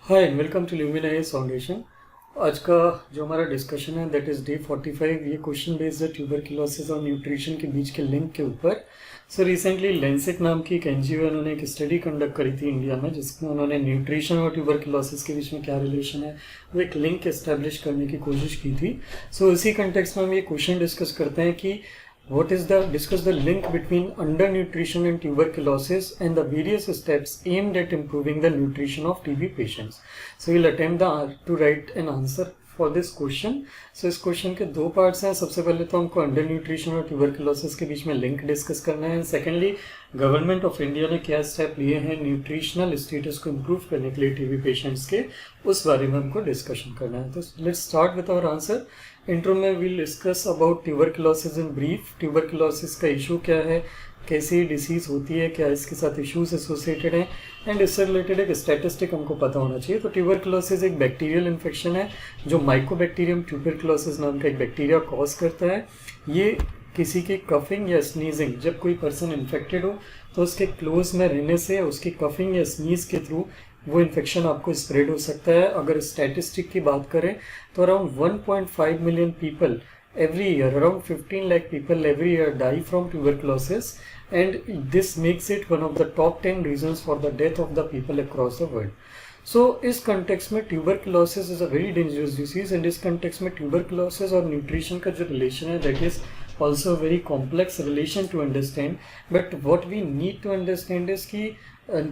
Hi and welcome to Luminize Foundation. आज का जो हमारा डिस्कशन है दैट इज़ डे 45। ये क्वेश्चन बेस्ड है ट्यूबरक्लोसिस और न्यूट्रिशन के बीच के लिंक के ऊपर। सो रिसेंटली लेंसेट नाम की एक एनजीओ उन्होंने एक स्टडी कंडक्ट करी थी इंडिया में, जिसमें उन्होंने न्यूट्रिशन और ट्यूबरक्लोसिस के बीच में क्या रिलेशन है वो एक लिंक एस्टेब्लिश करने की कोशिश की थी। सो इसी कंटेक्स्ट में हम ये क्वेश्चन डिस्कस करते हैं कि discuss the link between undernutrition and tuberculosis and the various steps aimed at improving the nutrition of TB patients. So we'll attempt to write an answer for this question. So इस question के दो parts हैं। सबसे पहले तो हमको under nutrition और tuberculosis के बीच में लिंक डिस्कस करना है। सेकेंडली गवर्नमेंट ऑफ इंडिया ने क्या स्टेप लिए हैं न्यूट्रिशनल स्टेटस को इम्प्रूव करने के लिए टीबी पेशेंट्स के, उस बारे में हमको डिस्कशन करना है। तो let's start with our answer. Intro में will discuss about tuberculosis in brief. Tuberculosis का इशू क्या है, कैसी डिसीज़ होती है, क्या इसके साथ इश्यूज एसोसिएटेड हैं, एंड इससे रिलेटेड एक स्टैटिस्टिक हमको पता होना चाहिए। तो ट्यूबरकुलोसिस एक बैक्टीरियल इन्फेक्शन है जो माइकोबैक्टीरियम ट्यूबरकुलोसिस नाम का एक बैक्टीरिया कॉज करता है। ये किसी की कफिंग या स्नीजिंग, जब कोई पर्सन इन्फेक्टेड हो तो उसके क्लोज में रहने से उसकी कफिंग या स्नीज के थ्रू वो इन्फेक्शन आपको स्प्रेड हो सकता है। अगर स्टैटिस्टिक की बात करें तो around 1.5 million people every year, around 15 lakh people every year die from tuberculosis, and this makes it one of the top 10 reasons for the death of the people across the world. So इस context में tuberculosis is a very dangerous disease, and इस context में tuberculosis और nutrition का जो relation है that is also a very complex relation to understand, but what we need to understand is कि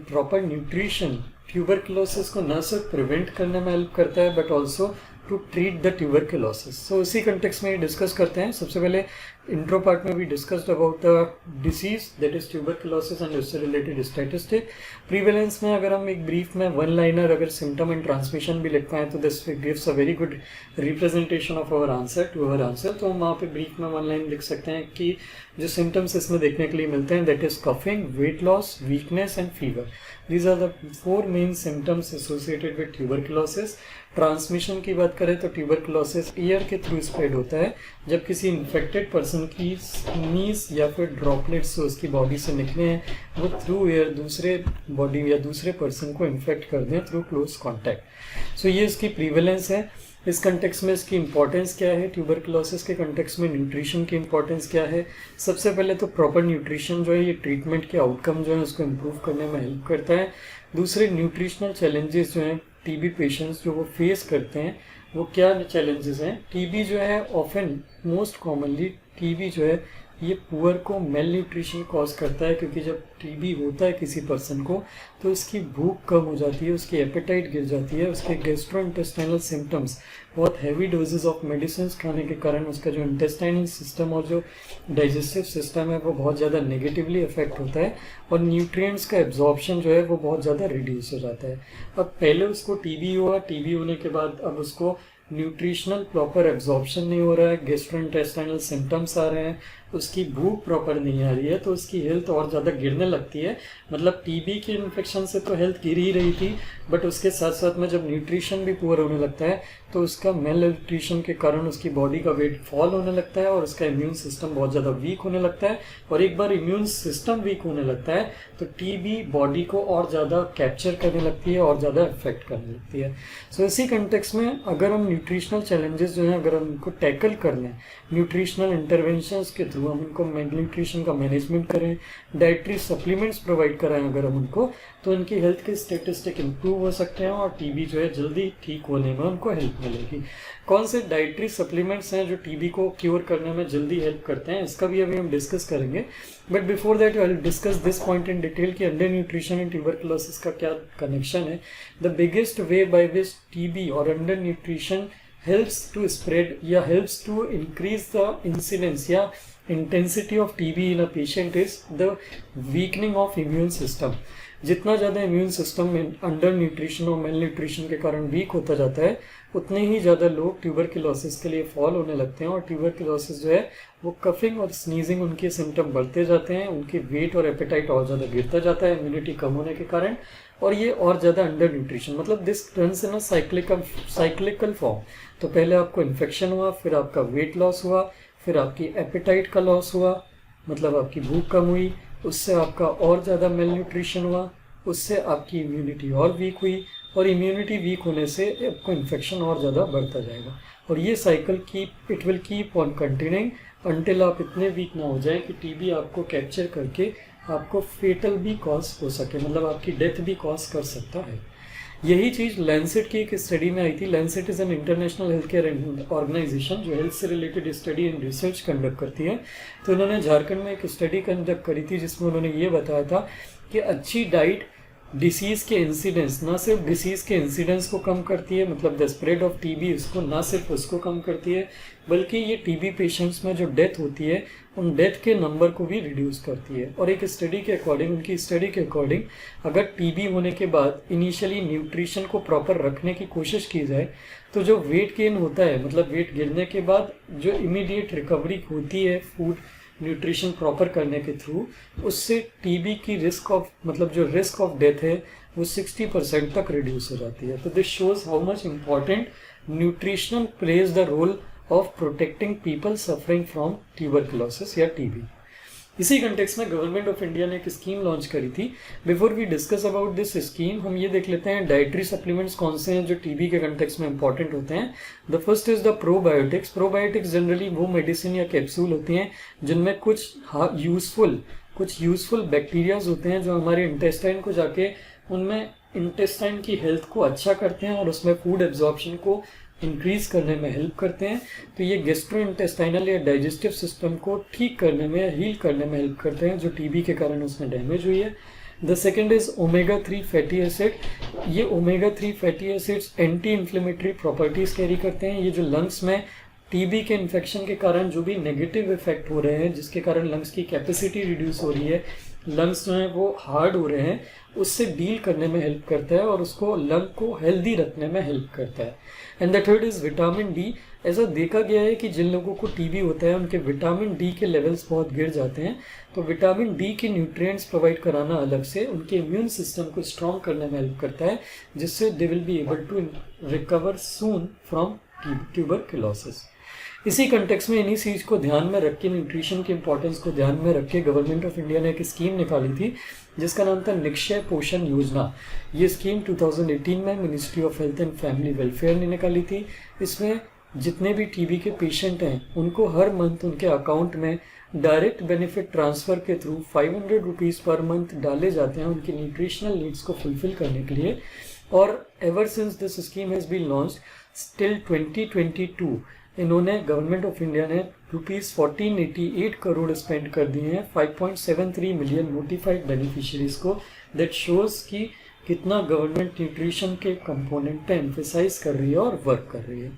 proper nutrition tuberculosis को न सिर्फ prevent करने में help करता है but also to treat the tuberculosis. So इसी कंटेक्स्ट में डिस्कस करते हैं। सबसे पहले इंट्रो पार्ट में भी discussed about the disease that is tuberculosis and उससे रिलेटेड स्टैटिस्टिक। प्रीवेलेंस में अगर हम एक ब्रीफ में वन लाइनर अगर सिम्टम एंड ट्रांसमिशन भी लिख पाएँ तो this gives a very good representation of our answer to our answer. तो हम वहाँ पे ब्रीफ में वन लाइन लिख सकते हैं कि जो सिम्टम्स इसमें देखने के लिए मिलते हैं that is coughing, weight loss, weakness and fever. These are the four main symptoms associated with tuberculosis. Transmission की बात करें तो ट्यूबरकुलोसिस एयर के थ्रू स्प्रेड होता है। जब किसी इन्फेक्टेड पर्सन की स्नीज या फिर ड्रॉपलेट्स उसकी बॉडी से निकले हैं वो थ्रू एयर दूसरे बॉडी या दूसरे पर्सन को इन्फेक्ट कर दें थ्रू क्लोज कॉन्टैक्ट। सो ये इसकी प्रीवेलेंस है। इस कंटेक्स्ट में इसकी इंपॉर्टेंस क्या है, ट्यूबरकुलोसिस के कंटेक्स्ट में न्यूट्रिशन की इंपॉर्टेंस क्या है। सबसे पहले तो प्रॉपर न्यूट्रिशन जो है ये ट्रीटमेंट के आउटकम जो है उसको इम्प्रूव करने में हेल्प करता है। दूसरे न्यूट्रिशनल चैलेंजेस जो हैं टीबी पेशेंट्स जो वो फेस करते हैं वो क्या चैलेंजेस हैं। टीबी जो है ऑफन मोस्ट कॉमनली टीबी जो है ये पुअर को मेल न्यूट्रिशन कॉज करता है, क्योंकि जब टीबी होता है किसी पर्सन को तो उसकी भूख कम हो जाती है, उसकी एपेटाइट गिर जाती है, उसके गैस्ट्रोइंटेस्टाइनल सिम्टम्स, बहुत हैवी डोजेज ऑफ मेडिसिन खाने के कारण उसका जो इंटेस्टाइनल सिस्टम और जो डाइजेस्टिव सिस्टम है वो बहुत ज़्यादा नेगेटिवली अफेक्ट होता है और न्यूट्रिएंट्स का एब्जॉर्प्शन जो है वो बहुत ज़्यादा रिड्यूस हो जाता है। अब पहले उसको टीबी हुआ, टीबी होने के बाद अब उसको न्यूट्रिशनल प्रॉपर एब्जॉर्प्शन नहीं हो रहा है, गैस्ट्रोइंटेस्टाइनल सिम्टम्स आ रहे हैं, उसकी भूख प्रॉपर नहीं आ रही है, तो उसकी हेल्थ और ज़्यादा गिरने लगती है। मतलब टीबी की इन्फेक्शन से तो हेल्थ गिर ही रही थी, बट उसके साथ साथ में जब न्यूट्रिशन भी पुअर होने लगता है तो उसका मेल न्यूट्रिशन के कारण उसकी बॉडी का वेट फॉल होने लगता है और उसका इम्यून सिस्टम बहुत ज़्यादा वीक होने लगता है। और एक बार इम्यून सिस्टम वीक होने लगता है तो टीबी बॉडी को और ज़्यादा कैप्चर करने लगती है और ज़्यादा इफेक्ट करने लगती है। सो इसी कंटेक्स्ट में अगर हम न्यूट्रिशनल चैलेंजेस जो हैं अगर हम उनको टैकल कर लें न्यूट्रिशनल इंटरवेंशंस के थ्रू, हम उनको न्यूट्रिशन का मैनेजमेंट करें, डाइटरी सप्लीमेंट्स प्रोवाइड कराएं अगर हम उनको, तो उनकी हेल्थ के स्टेटिस्टिक इम्प्रूव हो सकते हैं और टीबी जो है जल्दी ठीक होने में उनको हेल्प मिलेगी। कौन से डाइटरी सप्लीमेंट्स हैं जो टीबी को क्योर करने में जल्दी हेल्प करते हैं, इसका भी अभी हम डिस्कस करेंगे। But before that I will discuss this point in detail कि अंडर न्यूट्रिशन एंड ट्यूबरकुलोसिस का क्या कनेक्शन है। The biggest way by which TB और under nutrition helps to spread या helps to increase the incidence या intensity of TB in a patient is the weakening of immune system। जितना ज़्यादा immune system under nutrition और mail nutrition के कारण week होता जाता है उतने ही ज़्यादा लोग ट्यूबरकुलोसिस के लिए फॉल होने लगते हैं और ट्यूबरकुलोसिस जो है वो कफिंग और स्नीजिंग उनके सिम्टम बढ़ते जाते हैं, उनके वेट और एपेटाइट और ज़्यादा गिरता जाता है इम्यूनिटी कम होने के कारण, और ये और ज़्यादा अंडर न्यूट्रिशन मतलब this turns in a cyclical form. तो पहले आपको इन्फेक्शन हुआ, फिर आपका वेट लॉस हुआ, फिर आपकी एपेटाइट का लॉस हुआ, मतलब आपकी भूख कम हुई, उससे आपका और ज़्यादा मेल न्यूट्रिशन हुआ, उससे आपकी इम्यूनिटी और वीक हुई, और इम्यूनिटी वीक होने से आपको इन्फेक्शन और ज़्यादा बढ़ता जाएगा, और ये cycle it will keep on continuing until आप इतने वीक ना हो जाए कि टीबी आपको कैप्चर करके आपको फेटल भी कॉज हो सके, मतलब आपकी डेथ भी कॉज कर सकता है। यही चीज़ लैंसेट की एक स्टडी में आई थी। Lancet is an international health care organisation जो हेल्थ से related study and research conduct करती है। तो उन्होंने झारखंड में एक स्टडी कंडक्ट करी थी जिसमें उन्होंने ये बताया था कि अच्छी डाइट डिसीज़ के इंसिडेंस, ना सिर्फ डिसीज़ के इंसिडेंस को कम करती है, मतलब द स्प्रेड ऑफ टीबी उसको ना सिर्फ उसको कम करती है, बल्कि ये टीबी पेशेंट्स में जो डेथ होती है उन डेथ के नंबर को भी रिड्यूस करती है। और एक स्टडी के अकॉर्डिंग, उनकी स्टडी के अकॉर्डिंग, अगर टीबी होने के बाद इनिशियली न्यूट्रिशन को प्रॉपर रखने की कोशिश की जाए तो जो वेट गेन होता है, मतलब वेट गिरने के बाद जो इमीडिएट रिकवरी होती है फूड न्यूट्रिशन प्रॉपर करने के थ्रू, उससे टीबी की रिस्क ऑफ, मतलब जो रिस्क ऑफ डेथ है वो 60% तक रिड्यूस हो जाती है। तो this shows how much important nutrition plays the role of protecting people suffering from tuberculosis या टीबी। इसी कंटेक्स्ट में गवर्नमेंट ऑफ इंडिया ने एक स्कीम लॉन्च करी थी। Before we discuss about this scheme, हम ये देख लेते हैं डाइटरी सप्लीमेंट्स कौन से हैं जो टीबी के कंटेक्स्ट में इंपॉर्टेंट होते हैं। The first is the probiotics. Probiotics generally वो मेडिसिन या कैप्सूल होती हैं जिनमें कुछ यूजफुल बैक्टीरियाज होते हैं जो हमारे इंटेस्टाइन को जाके उनमें इंटेस्टाइन की हेल्थ को अच्छा करते हैं और उसमें फूड एब्जॉर्प्शन को इंक्रीज करने में हेल्प करते हैं। तो ये गैस्ट्रोइंटेस्टाइनल या डाइजेस्टिव सिस्टम को ठीक करने में, हील करने में हेल्प करते हैं जो टीबी के कारण उसमें डैमेज हुई है। The second is omega 3 fatty acid. ये omega 3 fatty acids anti inflammatory properties carry करते हैं। ये जो लंग्स में टीबी के इन्फेक्शन के कारण जो भी नेगेटिव इफेक्ट हो रहे हैं, जिसके कारण लंग्स की कैपेसिटी रिड्यूस हो रही है, लंग्स जो हैं वो हार्ड हो रहे हैं, उससे डील करने में हेल्प करता है और उसको लंग को हेल्दी रखने में हेल्प करता है। And the third is vitamin D. ऐसा देखा गया है कि जिन लोगों को टीबी होता है उनके विटामिन डी के लेवल्स बहुत गिर जाते हैं, तो विटामिन डी के न्यूट्रिएंट्स प्रोवाइड कराना अलग से उनके इम्यून सिस्टम को स्ट्रॉन्ग करने में हेल्प करता है, जिससे they will be able to recover soon from tuberculosis. इसी कंटेक्स्ट में इन्हीं चीज़ को ध्यान में रख के, न्यूट्रिशन की इंपॉर्टेंस को ध्यान में रख के गवर्नमेंट ऑफ इंडिया ने एक स्कीम निकाली थी जिसका नाम था निक्षय पोषण योजना। ये स्कीम 2018 में ministry of health and family welfare ने निकाली थी। इसमें जितने भी टीबी के पेशेंट हैं उनको हर मंथ उनके अकाउंट में डायरेक्ट बेनिफिट ट्रांसफ़र के थ्रू 500 रुपीज़ पर मंथ डाले जाते हैं उनकी न्यूट्रिशनल नीड्स को फुलफिल करने के लिए। और ever since this scheme has been launched till 2022 इन्होंने, गवर्नमेंट ऑफ इंडिया ने ₹1488 करोड़ स्पेंड कर दिए हैं 5.73 मिलियन नोटिफाइड बेनिफिशियरीज को। दैट शोज कि कितना गवर्नमेंट न्यूट्रिशन के कंपोनेंट पे एम्फेसाइज कर रही है और वर्क कर रही है।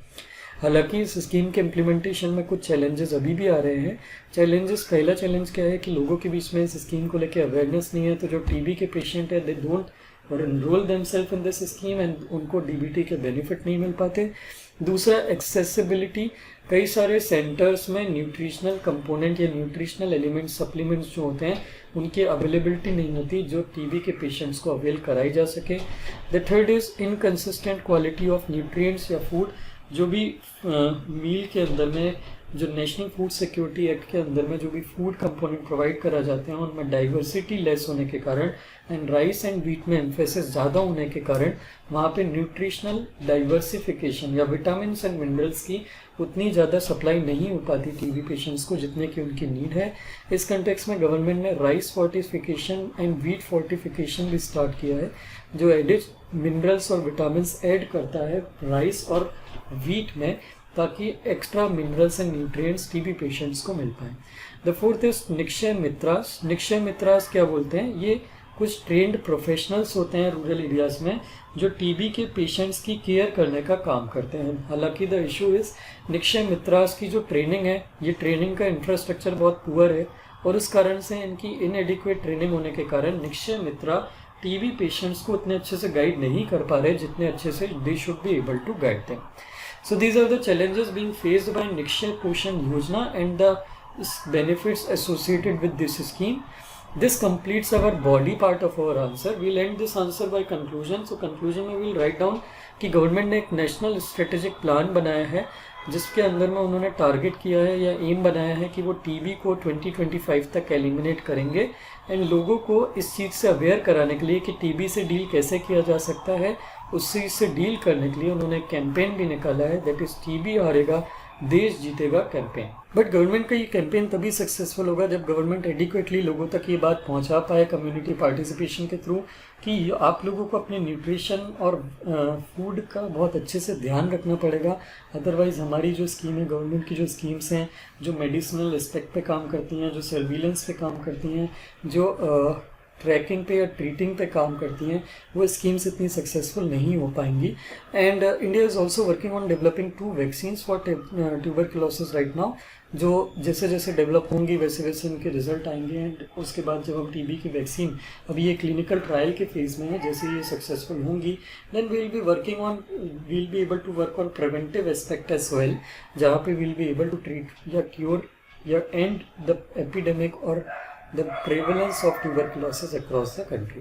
हालांकि इस स्कीम के इम्प्लीमेंटेशन में कुछ चैलेंजेस अभी भी आ रहे हैं। पहला चैलेंज क्या है कि लोगों के बीच में इस स्कीम को लेकर अवेयरनेस नहीं है, तो जो टीबी के पेशेंट है they don't enrol themselves in this scheme and उनको डीबीटी के बेनिफिट नहीं मिल पाते। दूसरा, एक्सेसिबिलिटी। कई सारे सेंटर्स में न्यूट्रिशनल कंपोनेंट या न्यूट्रिशनल एलिमेंट सप्लीमेंट्स जो होते हैं उनकी अवेलेबिलिटी नहीं होती जो टीबी के पेशेंट्स को अवेल कराई जा सके। The third is inconsistent quality of nutrients या फूड। जो भी मील के अंदर में, जो नेशनल फूड सिक्योरिटी एक्ट के अंदर में जो भी फूड कंपोनेंट प्रोवाइड करा जाते हैं उनमें डाइवर्सिटी लेस होने के कारण एंड राइस एंड व्हीट में एम्फेसिस ज़्यादा होने के कारण वहाँ पे न्यूट्रिशनल डाइवर्सिफिकेशन या विटामिन एंड मिनरल्स की उतनी ज़्यादा सप्लाई नहीं हो पाती टीबी पेशेंट्स को जितने की उनकी नीड है। इस कंटेक्स्ट में गवर्नमेंट ने rice fortification and wheat fortification भी स्टार्ट किया है जो एडिड मिनरल्स और विटामिन ऐड करता है राइस और व्हीट में, ताकि extra minerals and nutrients TB patients को मिल पाएँ। The fourth is Nikshay Mitras. Nikshay Mitras क्या बोलते हैं? ये कुछ ट्रेंड प्रोफेशनल्स होते हैं रूरल एरियाज में जो टीबी के पेशेंट्स की केयर करने का काम करते हैं। हालांकि the issue is Nikshay Mitraz की जो ट्रेनिंग है, ये ट्रेनिंग का इंफ्रास्ट्रक्चर बहुत पुअर है और उस कारण से इनकी इनएडिक्वेट ट्रेनिंग होने के कारण निक्षय मित्रा टीबी पेशेंट्स को उतने अच्छे से गाइड नहीं कर पा रहे जितने अच्छे से they should be able to guide them. So these are the challenges being faced by Nikshay Poshan Yojana and the benefits associated with this scheme. This completes our body part of our answer. We'll end this answer by conclusion. So conclusion में we'll write down कि government ने एक national strategic plan बनाया है जिसके अंदर में उन्होंने टारगेट किया है या एम बनाया है कि वो टीबी को 2025 तक एलिमिनेट करेंगे एंड लोगों को इस चीज़ से अवेयर कराने के लिए कि टीबी से डील कैसे किया जा सकता है उसी से डील करने के लिए उन्होंने कैंपेन भी निकाला है, दैट इज टीबी हारेगा देश जीतेगा कैंपेन। बट गवर्नमेंट का ये कैंपेन तभी सक्सेसफुल होगा जब गवर्नमेंट एडिक्वेटली लोगों तक ये बात पहुंचा पाए कम्युनिटी पार्टिसिपेशन के थ्रू कि आप लोगों को अपने न्यूट्रिशन और फूड का बहुत अच्छे से ध्यान रखना पड़ेगा। अदरवाइज हमारी जो स्कीम है, गवर्नमेंट की जो स्कीम्स हैं, जो मेडिसिनल एस्पेक्ट पे काम करती हैं, जो सर्विलेंस पे काम करती हैं, जो ट्रैकिंग पे या ट्रीटिंग पे काम करती हैं, वो स्कीम्स इतनी सक्सेसफुल नहीं हो पाएंगी। And India is also working on developing 2 vaccines for tuberculosis right now, जो जैसे जैसे डेवलप होंगी वैसे वैसे उनके रिजल्ट आएंगे। एंड उसके बाद जब हम टीबी की वैक्सीन, अभी ये क्लिनिकल ट्रायल के फेज़ में है, जैसे ये सक्सेसफुल होंगी then we'll be able to work on preventive aspect as well, जहाँ पे we'll be able to treat या क्योर या end the epidemic or the prevalence of tuberculosis across the country.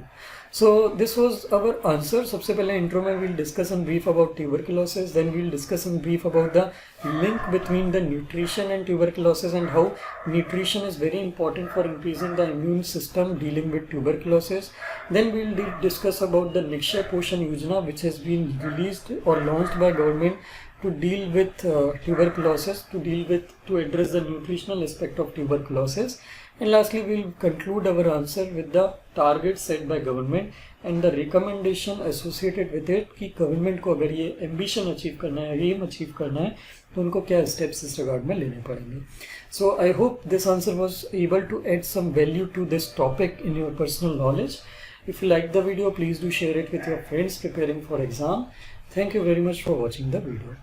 So this was our answer. सबसे पहले intro में we'll discuss in brief about tuberculosis, then we'll discuss in brief about the link between the nutrition and tuberculosis and how nutrition is very important for increasing the immune system dealing with tuberculosis. Then we'll discuss about the Nikshay Poshan Yojana, which has been released or launched by government to deal with tuberculosis, to address the nutritional aspect of tuberculosis. And lastly, we'll conclude our answer with the targets set by government and the recommendation associated with it कि government को अगर ये ambition achieve करना है, aim achieve करना है, तो उनको क्या steps इस regard में लेने पड़ेंगे. So I hope this answer was able to add some value to this topic in your personal knowledge. If you like the video, please do share it with your friends preparing for exam. Thank you very much for watching the video.